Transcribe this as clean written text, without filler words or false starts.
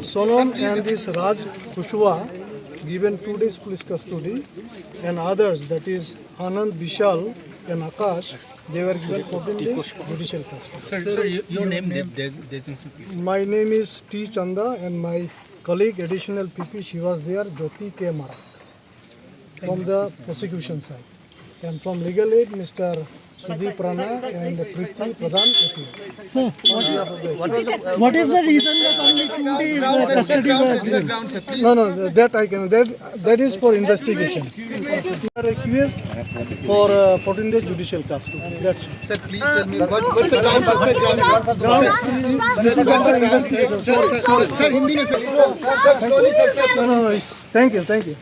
Sonam and this Raj Kushwa given 2 days police custody, and others, that is Anand, Vishal and Akash, they were given 14 days judicial custody. Sir, your name, designation, please. My name is T. Chanda and my colleague additional PP, she was there, Jyoti K. Mara, from the prosecution side. And from legal aid, Mr. Sudeep Rana and Prithvi Pradhan. Sir, what is the reason that only 2 days custody was given? No, that I can. That is for investigation. We are accused for 14 days judicial custody. That's it. Sir, please tell me what's the ground? This is under investigation. Sir, Hindi mein sir. Slowly, sir. No. Thank you.